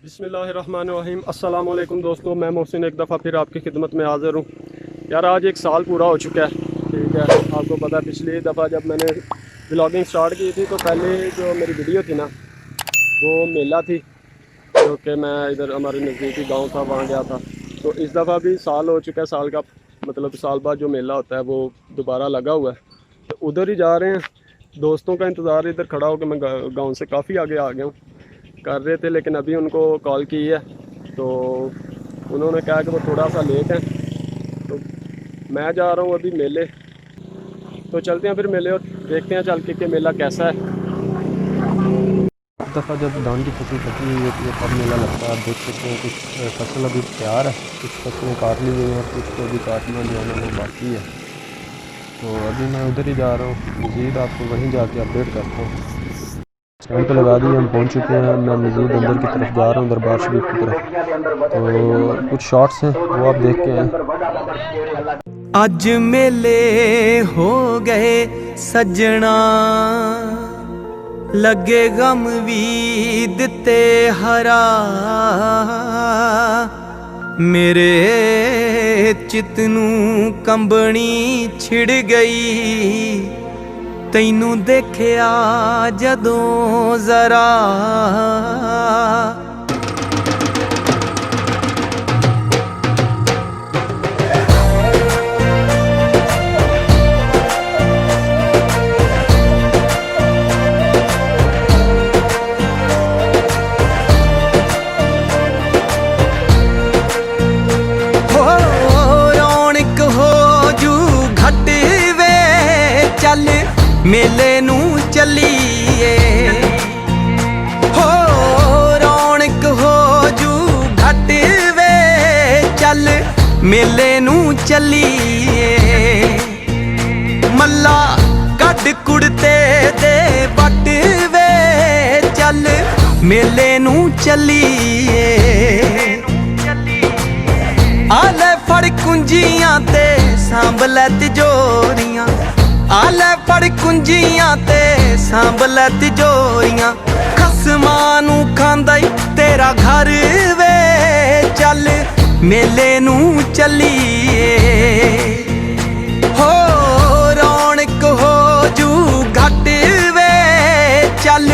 बिस्मिल्लाहिर्रहमानिर्रहीम अस्सलाम वालेकुम दोस्तों, मैं मोहसिन एक दफ़ा फिर आपकी खिदमत में हाज़िर हूँ। यार आज एक साल पूरा हो चुका है, ठीक है। आपको पता है पिछली दफ़ा जब मैंने ब्लॉगिंग स्टार्ट की थी तो पहले जो मेरी वीडियो थी ना वो मेला थी, जो कि मैं इधर हमारे नज़दीकी गांव था वहाँ गया था। तो इस दफ़ा भी साल हो चुका है, साल का मतलब साल बाद जो मेला होता है वो दोबारा लगा हुआ है, तो उधर ही जा रहे हैं। दोस्तों का इंतज़ार इधर खड़ा होकर मैं गाँव से काफ़ी आगे आ गया हूँ कर रहे थे, लेकिन अभी उनको कॉल की है तो उन्होंने कहा कि वो थोड़ा सा लेट है, तो मैं जा रहा हूँ अभी मेले। तो चलते हैं फिर मेले और देखते हैं चल के मेला कैसा है। इस दफ़ा जब धान की फसल कटी हुई होती है तब मेला लगता है। आप देख सकते हैं कुछ फसल अभी तैयार है, कुछ फसलें काट ली गई हैं और कुछ को अभी काटना जो है ना वो बाकी है। तो अभी मैं उधर ही जा रहा हूँ, मज़ीद आपको वहीं जाके अपडेट करता हूँ। स्टैंड पे लगा दी, हम पहुंच चुके हैं। मैं मज़ीद अंदर की तरफ जा रहा हूँ, दरबार शरीफ की तरफ। तो कुछ शॉट्स हैं वो आप देख के आए। अज मेले हो गए सजना, लगे गम भी दिते हरा। मेरे चित नूं कंबनी छिड़ गई, तैनू देखिया जदों जरा। मेले नू चलीए हो, रौनक हो जू घट वे, चल मेले नू चलीए। मल्ला कट कुड़ते दे बट वे, चल मेले नू चलीए। आले फड़ कुंजियां ते सांभले तिजोरियां, आले फड़ कुंजियां ते सांभले तिजोरियां। खसमां नू खांदा ई तेरा घर वे, चल मेले नू चलीए। हो रौनक हो जू घट वे, चल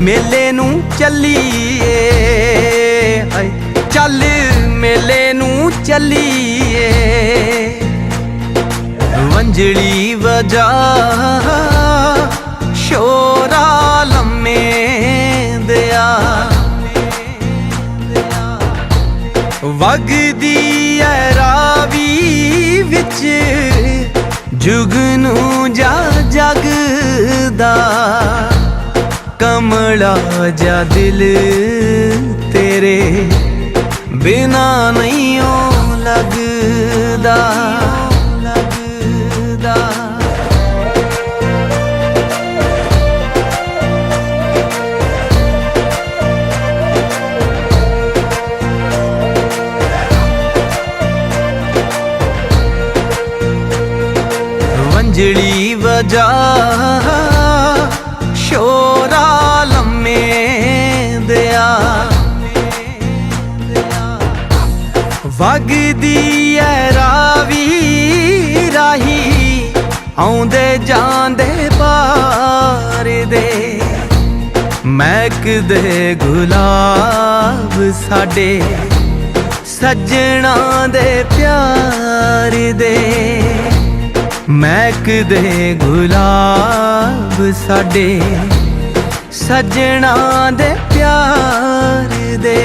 मेले नू चलीए। चल मेले नू चलीए। वंजली वजा शोरा लम्मे दिया, वगदी है रावी विच जुगनू जा जगदा। कमला जा दिल तेरे बिना नहीं ओ लगदा। वंजली वजा शोरा लम्मे दिया, वगदी है रावी राही आउंदे जांदे पार दे। महकदे गुलाब साडे सजना दे प्यार दे। महकदे गुलाब साडे सजना दे प्यार दे।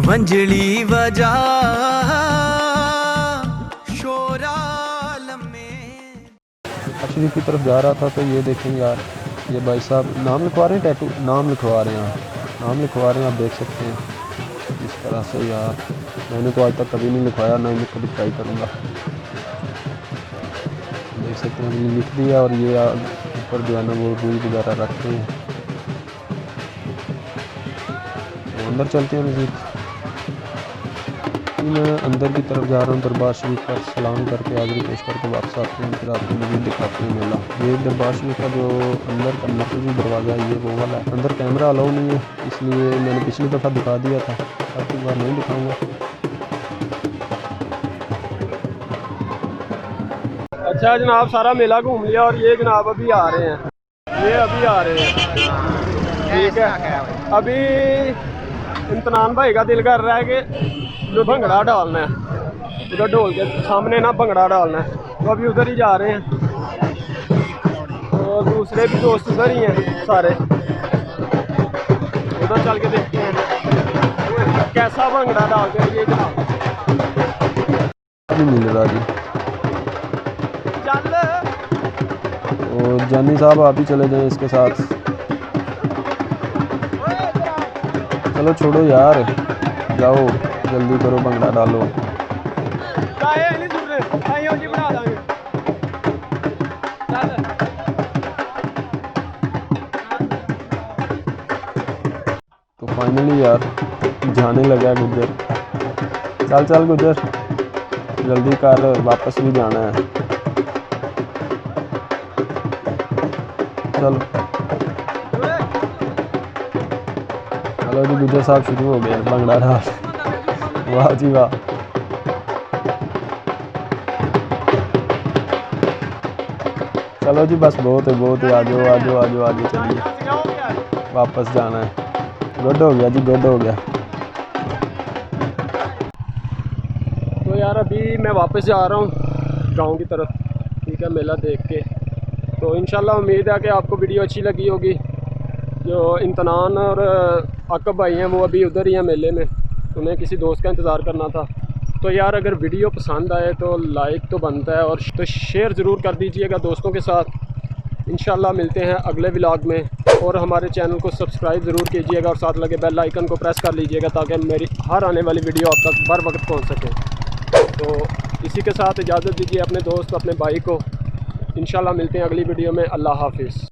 वंजली वजा शोरा लम्मे। शरीफ की तरफ जा रहा था तो ये देखें यार, ये भाई साहब नाम लिखवा रहे हैं, टैटू नाम लिखवा रहे हैं, नाम लिखवा रहे हैं। आप देख सकते हैं इस तरह से। यार मैंने तो आज तक कभी नहीं लिखवाया, ना ही कभी ट्राई करूँगा। देख सकते हैं ये लिख दिया और ये ऊपर जो है ना वो रुई वगैरह रखते हैं। तो अंदर चलते हैं मज़ीद। मैं अंदर की तरफ जा रहा हूँ। दरबार शरीफ पर सलाम करके हाज़िरी पेश करके वापस आते हैं। फिर आपको मज़ीद दिखाते हैं मेला। ये दरबार शरीफ का जो अंदर का मरकज़ी दरवाज़ा है, ये वो वाला है। अंदर कैमरा अलाउ नहीं है, इसलिए मैंने पिछली दफ़ा दिखा दिया था, अब इस बार नहीं दिखाऊँगा। अच्छा जनाब, सारा मेला घूम लिया और ये जनाब अभी आ रहे हैं, ये अभी आ रहे हैं। ठीक है, अभी इम्तनान भाई का दिल कर रहा है कि जो भंगड़ा डालना है, उधर ढोल के सामने ना भंगड़ा डालना है, तो अभी उधर ही जा रहे हैं। और दूसरे भी दोस्त उधर ही हैं सारे, उधर चल के देखते हैं कैसा भंगड़ा डालते हैं ये जनाब। अभी मिल रहा जी, और जानी साहब आप ही चले जाएं इसके साथ। चलो छोड़ो यार, जाओ जल्दी करो, भंगड़ा डालो। तो फाइनली यार जाने लगा गुजर। चल चल गुजर, जल्दी कर, वापस भी जाना है। चलो चलो जी, गुजर साहब शुरू हो गए भंगड़ा डाल। वाह जी वाह। चलो जी बस बहुत है बहुत है, आ जाओ आ जाओ आ जाओ आ जाओ, चलिए वापस जाना है। गुड हो गया जी, गुड हो गया। तो यार अभी मैं वापस जा रहा हूँ गांव की तरफ, ठीक है, मेला देख के। तो इंशाल्लाह उम्मीद है कि आपको वीडियो अच्छी लगी होगी। जो इम्तनान और आकब भाई हैं वो अभी उधर ही हैं मेले में, उन्हें किसी दोस्त का इंतज़ार करना था। तो यार अगर वीडियो पसंद आए तो लाइक तो बनता है, और तो शेयर ज़रूर कर दीजिएगा दोस्तों के साथ। इंशाल्लाह मिलते हैं अगले व्लॉग में, और हमारे चैनल को सब्सक्राइब ज़रूर कीजिएगा और साथ लगे बेल आइकन को प्रेस कर लीजिएगा, ताकि मेरी हर आने वाली वीडियो आप तक बर वक्त पहुँच सके। तो इसी के साथ इजाज़त दीजिए अपने दोस्त अपने भाई को। इंशाल्लाह मिलते हैं अगली वीडियो में। अल्लाह हाफिज़।